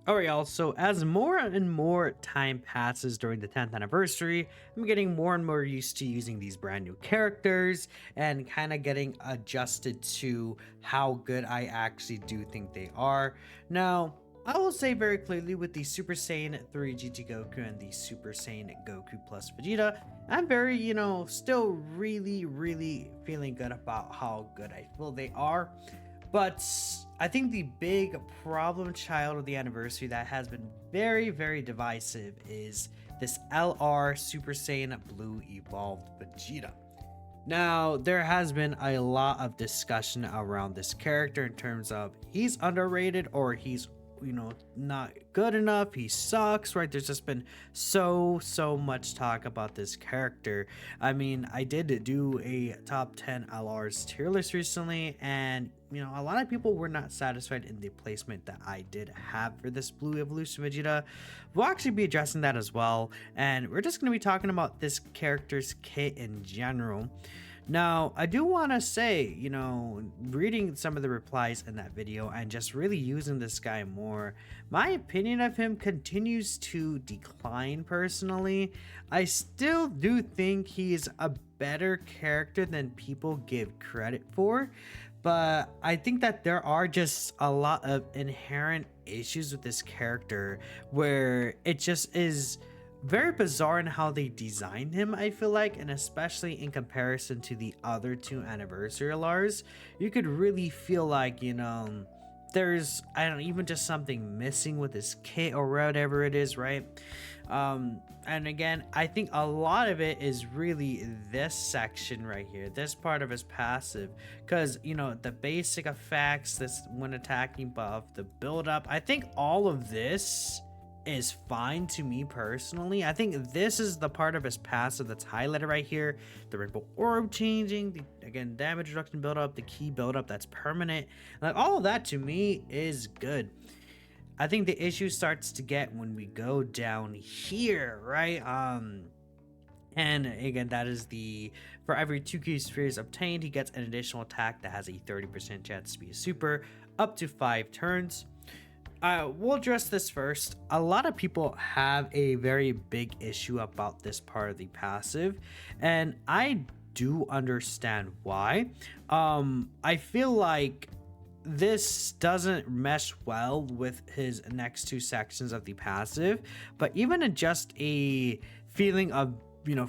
Alright, y'all. So, as more and more time passes during the 10th anniversary, I'm getting more and more used to using these brand new characters and kind of getting adjusted to how good I actually do think they are. Now, I will say very clearly with the Super Saiyan 3 GT Goku and the Super Saiyan Goku plus Vegeta, I'm very, still really feeling good about how good I feel they are. But I think the big problem child of the anniversary that has been very divisive is this LR Super Saiyan Blue Evolved Vegeta. Now, there has been a lot of discussion around this character in terms of he's underrated or he's not good enough, he sucks, right? There's just been so much talk about this character. I mean, I did do a top 10 LR's tier list recently, and a lot of people were not satisfied in the placement that I did have for this Blue Evolution Vegeta. We'll actually be addressing that as well, and we're just going to be talking about this character's kit in general. Now, I do want to say, reading some of the replies in that video and just really using this guy more, my opinion of him continues to decline personally. I still do think he's a better character than people give credit for, but I think that there are just a lot of inherent issues with this character where it just is very bizarre in how they designed him, I feel like, and especially in comparison to the other two anniversary Lars, you could really feel like, there's, I don't know, even just something missing with his kit or whatever it is, right? And again, I think a lot of it is really this section right here, this part of his passive, because the basic effects, this when attacking buff, the build up, I think all of this is fine to me personally. I think this is the part of his passive that's highlighted right here. The rainbow orb changing, the again damage reduction build up, the key build up that's permanent. Like all of that to me is good. I think the issue starts to get when we go down here, right? And again, that is the for every 2 key spheres obtained, he gets an additional attack that has a 30% chance to be a super up to 5 turns. We'll address this first. A lot of people have a very big issue about this part of the passive, and I do understand why. I feel like this doesn't mesh well with his next 2 sections of the passive, but even in just a feeling of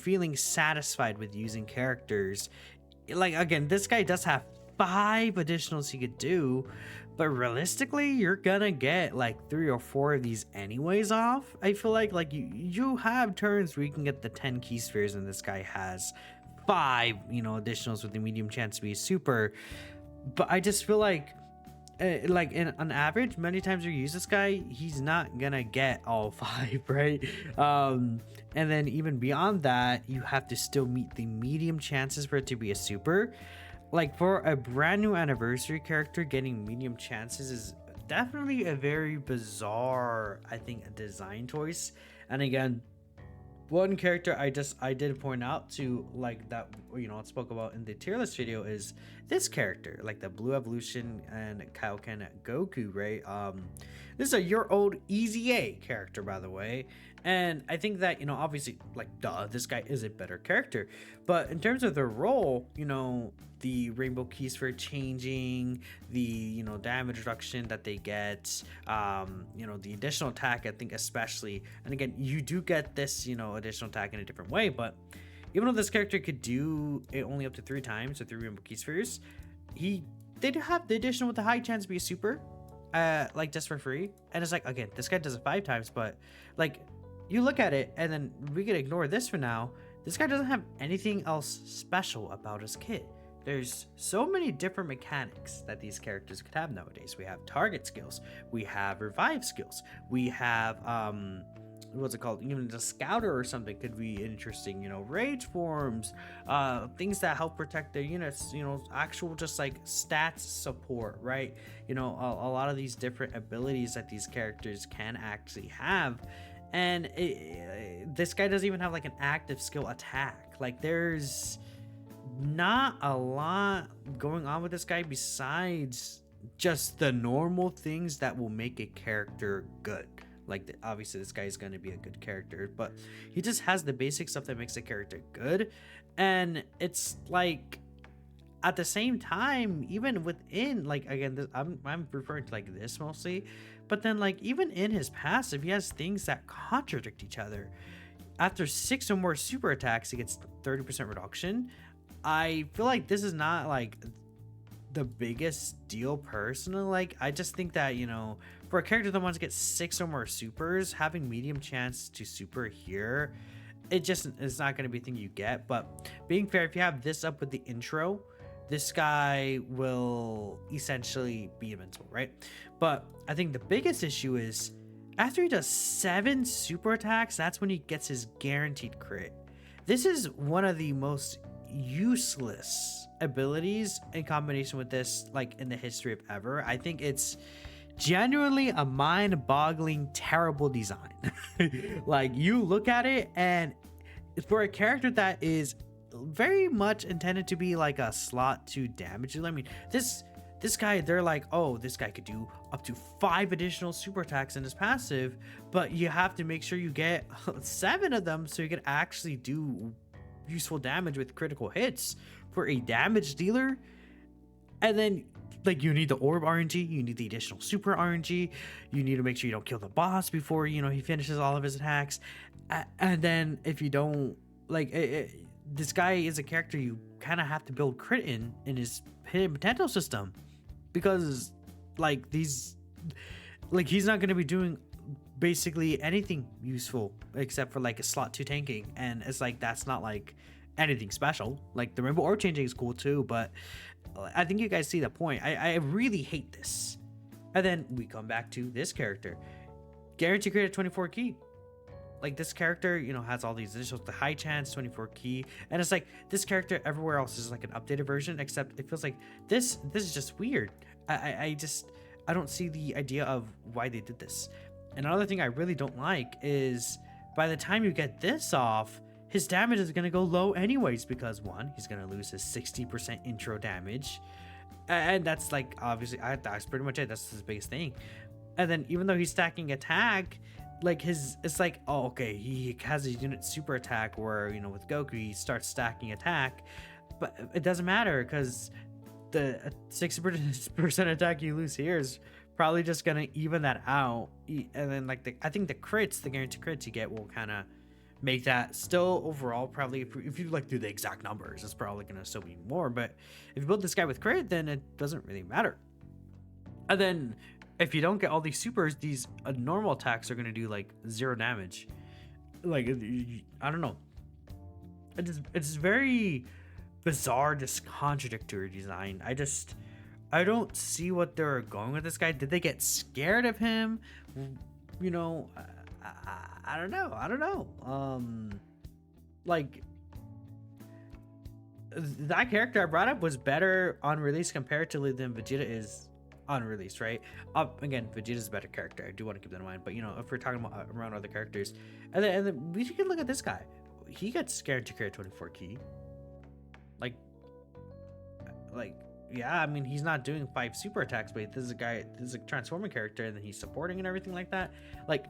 feeling satisfied with using characters, like again, this guy does have 5 additionals he could do, but realistically you're gonna get like 3 or 4 of these anyways off. I feel like you have turns where you can get the 10 key spheres and this guy has 5 additionals with the medium chance to be super. But I just feel like on average, many times you use this guy, he's not gonna get all 5, right? And then even beyond that, you have to still meet the medium chances for it to be a super. Like for a brand new anniversary character, getting medium chances is definitely a very bizarre, I think, a design choice. And again, one character I did point out to, like, that I spoke about in the tier list video is this character, like the Blue Evolution and Kaioken Goku, right? This is a year old Easy A character, by the way, and I think that obviously, like, duh, this guy is a better character, but in terms of the role, the rainbow keys for changing, the damage reduction that they get, the additional attack, I think especially, and again, you do get this additional attack in a different way, but even though this character could do it only up to 3 times with 3 rainbow key spheres, they do have the additional with the high chance to be a super, like just for free. And it's like, again, this guy does it 5 times, but like you look at it and then we can ignore this for now. This guy doesn't have anything else special about his kit. There's so many different mechanics that these characters could have nowadays. We have target skills, we have revive skills, we have what's it called, even the scouter or something could be interesting, rage forms, things that help protect their units, actual just like stats support, right? A lot of these different abilities that these characters can actually have. And this guy doesn't even have like an active skill attack. Like there's not a lot going on with this guy besides just the normal things that will make a character good. Like obviously this guy is going to be a good character, but he just has the basic stuff that makes a character good. And it's like at the same time, even within, like, again, this, I'm referring to like this mostly, but then like even in his passive, he has things that contradict each other. After 6 or more super attacks, he gets 30% reduction. I feel like this is not like the biggest deal personally. Like, I just think that, you know, for a character that wants to get 6 or more supers, having medium chance to super here, it just is not going to be a thing you get. But being fair, if you have this up with the intro, this guy will essentially be invincible, right? But I think the biggest issue is after he does 7 super attacks, that's when he gets his guaranteed crit. This is one of the most useless abilities in combination with this, like, in the history of ever. I think it's genuinely a mind-boggling, terrible design. Like, you look at it, and for a character that is very much intended to be like a slot 2 damage dealer, I mean, this guy, they're like, oh, this guy could do up to 5 additional super attacks in his passive, but you have to make sure you get 7 of them so you can actually do useful damage with critical hits for a damage dealer. And then, like, you need the orb RNG, you need the additional super RNG, you need to make sure you don't kill the boss before, you know, he finishes all of his attacks. And then if you don't, like, this guy is a character you kind of have to build crit in his hidden potential system, because like he's not going to be doing basically anything useful except for like a slot 2 tanking, and it's like that's not like anything special. Like the rainbow orb changing is cool too, but I think you guys see the point. I really hate this. And then we come back to this character, guarantee crit at 24 key. Like, this character, you know, has all these additional, the high chance, 24 key, and it's like this character everywhere else is like an updated version, except it feels like this is just weird. I don't see the idea of why they did this. And another thing I really don't like is by the time you get this off, his damage is going to go low anyways, because one, he's going to lose his 60% intro damage, and that's like obviously that's pretty much it. That's his biggest thing. And then even though he's stacking attack, like it's like, oh, okay, he has a unit super attack where, you know, with Goku he starts stacking attack, but it doesn't matter because the 60% attack you lose here is probably just gonna even that out. And then like I think the crits, the guaranteed crits you get, will kind of make that still overall probably, if you like do the exact numbers, it's probably gonna still be more. But if you build this guy with crit, then it doesn't really matter. And then if you don't get all these supers, these normal attacks are going to do like 0 damage. Like, I don't know. It's very bizarre, just contradictory design. I don't see what they're going with this guy. Did they get scared of him? You know, I don't know. Like, that character I brought up was better on release comparatively than Vegeta is on release, right? Again, Vegeta's a better character. I do want to keep that in mind. But, you know, if we're talking about around other characters, and then we can look at this guy. He got scared to carry 24 key. Like, yeah, I mean, he's not doing 5 super attacks, but this is a transforming character, and then he's supporting and everything like that. Like,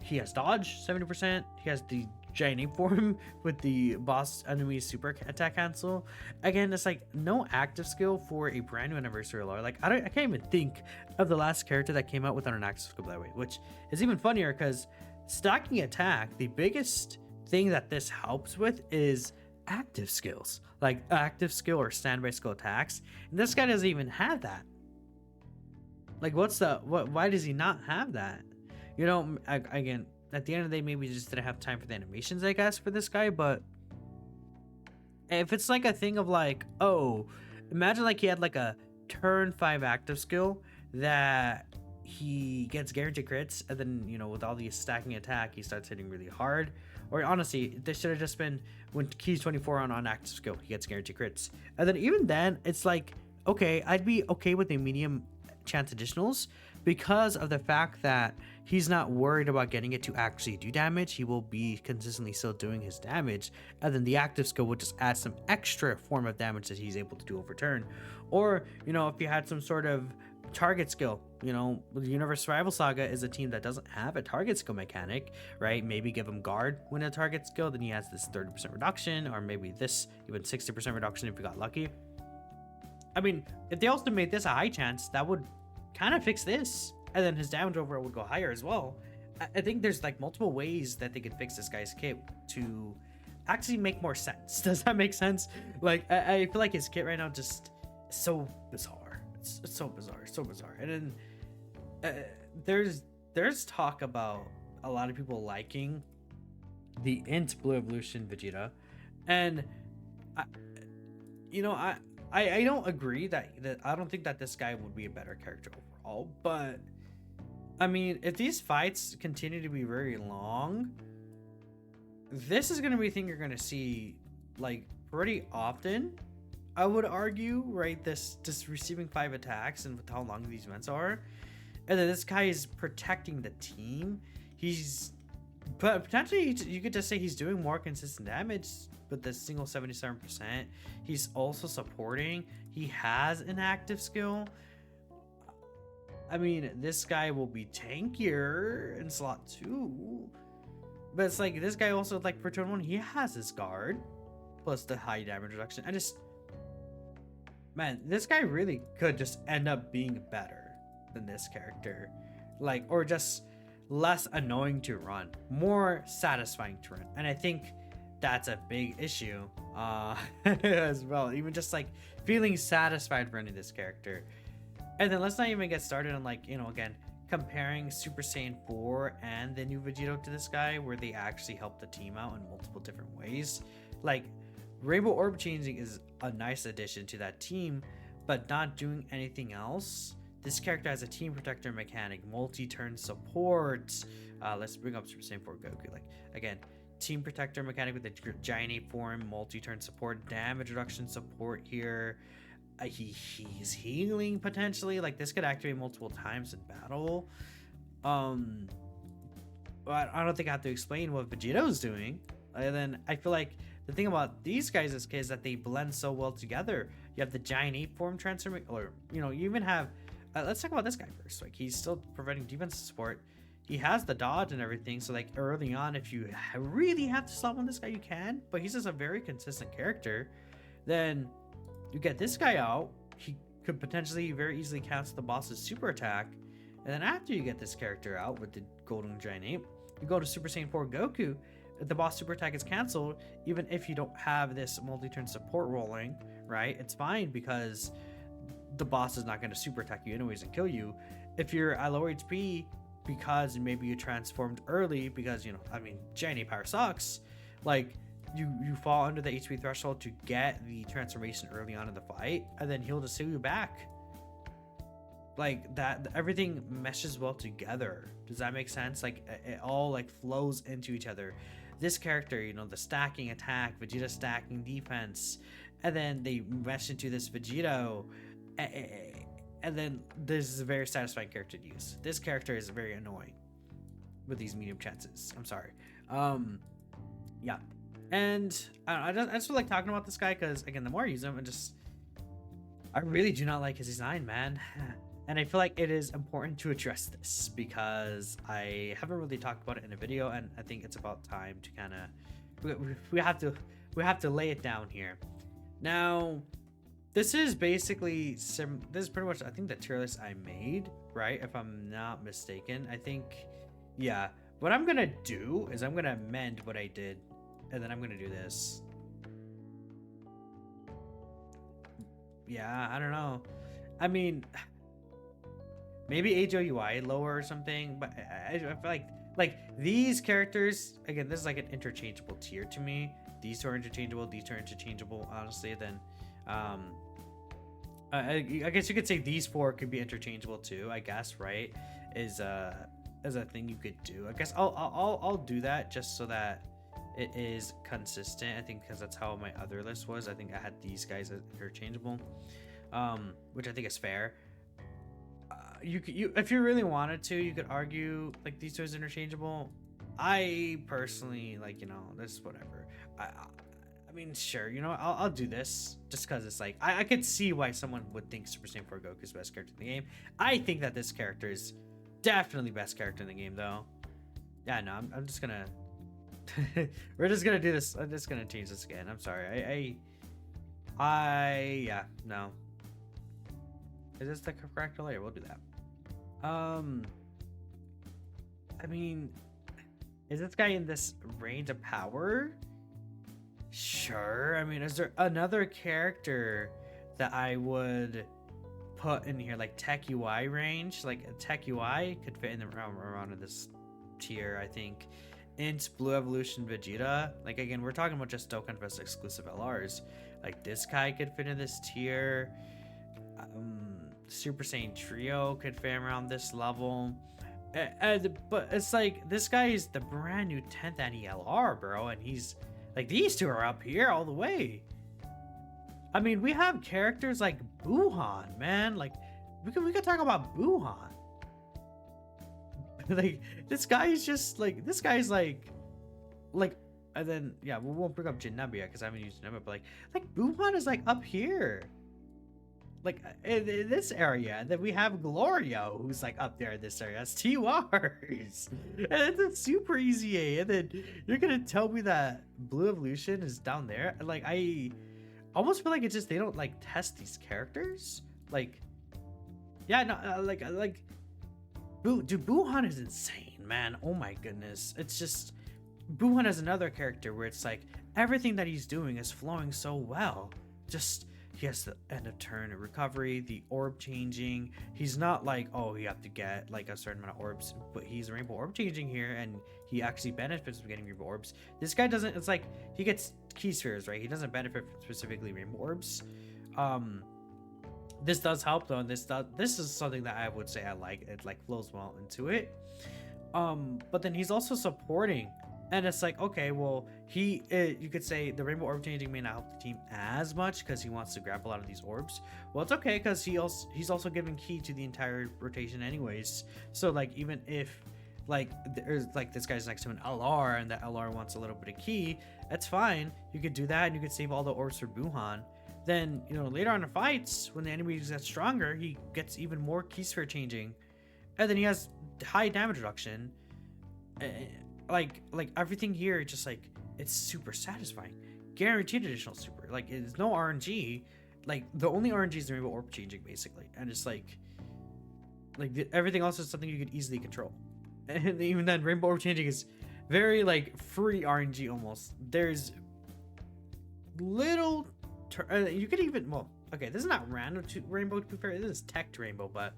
he has dodge 70%. He has the giant ape form with the boss enemy super attack cancel. Again, it's like no active skill for a brand new anniversary lore. Like, I can't even think of the last character that came out without an active skill that way, which is even funnier because stacking attack, the biggest thing that this helps with is active skills, like active skill or standby skill attacks, and this guy doesn't even have that. Like, why does he not have that? You know, again, at the end of the day, maybe just didn't have time for the animations, I guess, for this guy. But if it's like a thing of like, oh, imagine like he had like a turn 5 active skill that he gets guaranteed crits, and then, you know, with all these stacking attack, he starts hitting really hard. Or honestly, this should have just been when Key's 24 on active skill, he gets guaranteed crits. And then even then, it's like, okay, I'd be okay with the medium chance additionals because of the fact that he's not worried about getting it to actually do damage. He will be consistently still doing his damage, and then the active skill will just add some extra form of damage that he's able to do over turn. Or, if you had some sort of target skill, the Universe Survival Saga is a team that doesn't have a target skill mechanic, right? Maybe give him guard when a target skill, then he has this 30% reduction, or maybe this even 60% reduction if you got lucky. I mean, if they also made this a high chance, that would kind of fix this, and then his damage overall would go higher as well. I think there's like multiple ways that they could fix this guy's kit to actually make more sense. Does that make sense? Like, I feel like his kit right now just so bizarre. It's so bizarre. And then there's talk about a lot of people liking the Int Blue Evolution Vegeta, and I don't agree that I don't think that this guy would be a better character overall, but I mean, if these fights continue to be very long, this is going to be a thing you're going to see like pretty often, I would argue, right? This just receiving 5 attacks and with how long these events are, and then this guy is protecting the team. But potentially you could just say he's doing more consistent damage with the single 77%. He's also supporting. He has an active skill. I mean, this guy will be tankier in slot 2. But it's like, this guy also, like, for turn 1, he has his guard. Plus the high damage reduction. Man, this guy really could just end up being better than this character. Like, or just less annoying to run. More satisfying to run. And I think that's a big issue as well. Even just, like, feeling satisfied running this character. And then let's not even get started on, like, again, comparing Super Saiyan 4 and the new Vegeta to this guy, where they actually help the team out in multiple different ways. Like, Rainbow Orb changing is a nice addition to that team, but not doing anything else. This character has a team protector mechanic, multi-turn support. Let's bring up Super Saiyan 4 Goku. Like, again, team protector mechanic with the giant ape form, multi-turn support, damage reduction support here. He's healing potentially. Like, this could activate multiple times in battle. But I don't think I have to explain what Vegeto's doing. And then I feel like the thing about these guys is that they blend so well together. You have the giant ape form transformation, or you even have. Let's talk about this guy first. Like, he's still providing defensive support. He has the dodge and everything. So like early on, if you really have to stop on this guy, you can. But he's just a very consistent character. Then you get this guy out, he could potentially very easily cancel the boss's super attack. And then after you get this character out with the golden giant ape, you go to Super Saiyan 4 Goku. The boss super attack is canceled, even if you don't have this multi-turn support rolling, right? It's fine because the boss is not going to super attack you anyways and kill you. If you're at lower HP because maybe you transformed early because, giant ape power sucks, like, you fall under the HP threshold to get the transformation early on in the fight, and then he'll just heal you back. Like, that, everything meshes well together. Does that make sense? Like, it all like flows into each other. This character, the stacking attack, Vegeta stacking defense, and then they mesh into this Vegito, and then this is a very satisfying character to use. This character is very annoying with these medium chances. I'm sorry. Yeah. And I just feel like talking about this guy because, again, the more I use him, I really do not like his design, man. And I feel like it is important to address this because I haven't really talked about it in a video, and I think it's about time to kind of we have to lay it down here. Now, this is basically this is pretty much, I think, the tier list I made, right? If I'm not mistaken. I think, yeah. What I'm gonna do is I'm gonna amend what I did, and then I'm gonna do this. Yeah, I don't know. I mean, maybe HOUI lower or something, but I feel like these characters, again, this is like an interchangeable tier to me. These two are interchangeable, these two are interchangeable, honestly. Then I guess you could say these 4 could be interchangeable too, I guess, right? Is a thing you could do. I guess I'll do that just so that it is consistent. I think because that's how my other list was. I think I had these guys as interchangeable, which I think is fair. if you really wanted to, you could argue like these two is interchangeable. I personally like, this whatever. I mean, sure, I'll do this just because it's like I could see why someone would think Super Saiyan 4 Goku is the best character in the game. I think that this character is definitely best character in the game, though. Yeah, no, I'm just gonna we're just gonna do this. I'm just gonna change this again. I'm sorry. Yeah, no. Is this the correct layer? We'll do that. I mean, is this guy in this range of power? Sure. I mean, is there another character that I would put in here, like Tech UI range? Like Tech UI could fit in the around of this tier, I think. Int Blue Evolution Vegeta. Like again, we're talking about just Dokkan Fest exclusive LRs. Like this guy could fit in this tier. Super Saiyan Trio could fit around this level. But it's like this guy is the brand new 10th NELR, bro, and he's like, these two are up here all the way. I mean, we have characters like Buhan, man. Like, we could talk about Buhan. Like, this guy's just like, and then yeah, we won't bring up Jinebia because I haven't used Jinebia, but like Buhan is like up here. Like in this area, and then we have Glorio, who's like up there in this area. That's TURs, and it's super easy A. And then you're gonna tell me that Blue Evolution is down there? Like I almost feel like it's just they don't like test these characters. Like, yeah, no, dude, Buhan is insane, man. Oh my goodness, it's just Buhan is another character where it's like everything that he's doing is flowing so well. Just he has the end of turn and recovery, the orb changing. He's not like, oh, you have to get like a certain amount of orbs, but he's rainbow orb changing here, and he actually benefits from getting rainbow orbs. This guy doesn't. It's like he gets key spheres, right? He doesn't benefit from specifically rainbow orbs. This does help though, and this is something that I would say I like. It like flows well into it. But then he's also supporting. And it's like, okay, well, you could say the rainbow orb changing may not help the team as much because he wants to grab a lot of these orbs. Well, it's okay because he's also giving key to the entire rotation anyways. So like, even if like there's like this guy's next to an LR and the LR wants a little bit of key, that's fine. You could do that and you could save all the orbs for Buhan. Then, later on in fights, when the enemies get stronger, he gets even more key sphere changing. And then he has high damage reduction. Like everything here, just like it's super satisfying, guaranteed additional super. Like it's no RNG. Like the only RNG is the rainbow orb changing basically, and it's like everything else is something you could easily control. And even then, rainbow orb changing is very like free RNG almost. There's little you could even, well, okay, this is not random to rainbow, to be fair, this is tech to rainbow, but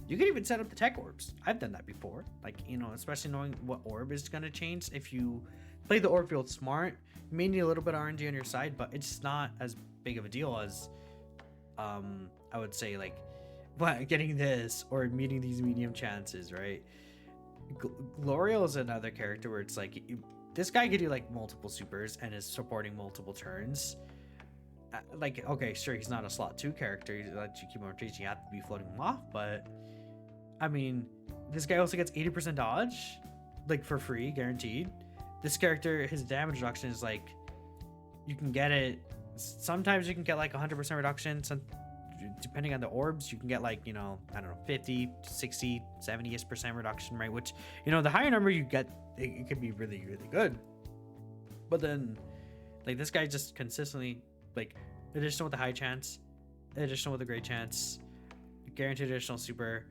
you can even set up the tech orbs. I've done that before. Like, especially knowing what orb is going to change. If you play the orb field smart, you may need a little bit of RNG on your side, but it's not as big of a deal as, I would say, like, getting this or meeting these medium chances, right? Glorio is another character where it's like, this guy could do, like, multiple supers and is supporting multiple turns. Like, okay, sure, he's not a slot 2 character that you keep on rotating, you have to be floating him off, but I mean, this guy also gets 80% dodge, like for free, guaranteed. This character, his damage reduction is like, you can get it, sometimes you can get like 100% reduction, some, depending on the orbs, you can get like, I don't know, 50, 60, 70% reduction, right? Which, the higher number you get, it could be really, really good. But then, like, this guy just consistently, like, additional with a high chance, additional with a great chance, guaranteed additional super,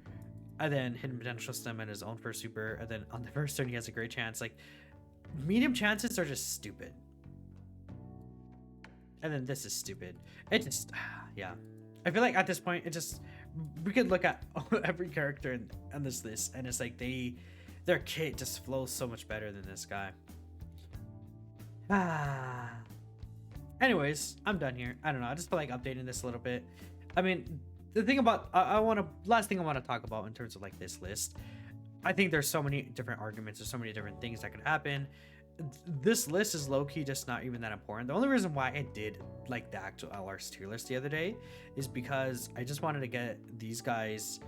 and then hidden potential stem and his own first super, and then on the first turn he has a great chance. Like, medium chances are just stupid. And then this is stupid. It just, yeah. I feel like at this point, we could look at every character on this list, and it's like their kit just flows so much better than this guy. Anyways, I'm done here. I don't know. I just feel like updating this a little bit. I mean, the thing about last thing I want to talk about in terms of like this list, I think there's so many different arguments. There's so many different things that could happen. This list is low-key just not even that important. The only reason why I did like the actual LR's tier list the other day is because I just wanted to get these guys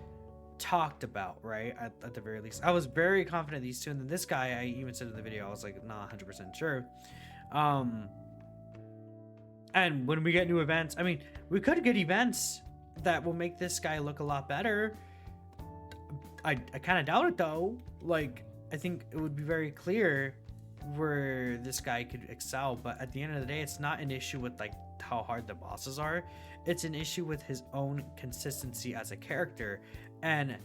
talked about, right? At the very least, I was very confident these two, and then this guy, I even said in the video, I was like not 100% sure. And when we get new events, I mean, we could get events that will make this guy look a lot better. I kind of doubt it though. Like, I think it would be very clear where this guy could excel, but at the end of the day, it's not an issue with like how hard the bosses are. It's an issue with his own consistency as a character, and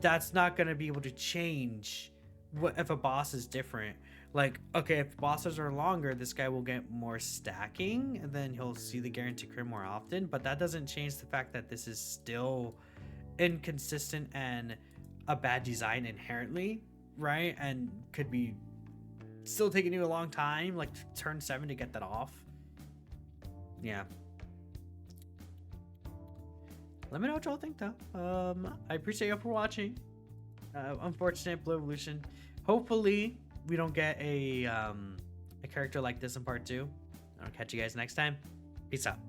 that's not going to be able to change what if a boss is different. Like, okay, if bosses are longer, this guy will get more stacking, and then he'll see the guarantee crit more often, but that doesn't change the fact that this is still inconsistent and a bad design inherently, right? And could be still taking you a long time, like turn 7 to get that off. Yeah. Let me know what y'all think though. I appreciate y'all for watching. Unfortunate Blue Evolution. Hopefully we don't get a character like this in part 2. I'll catch you guys next time. Peace out.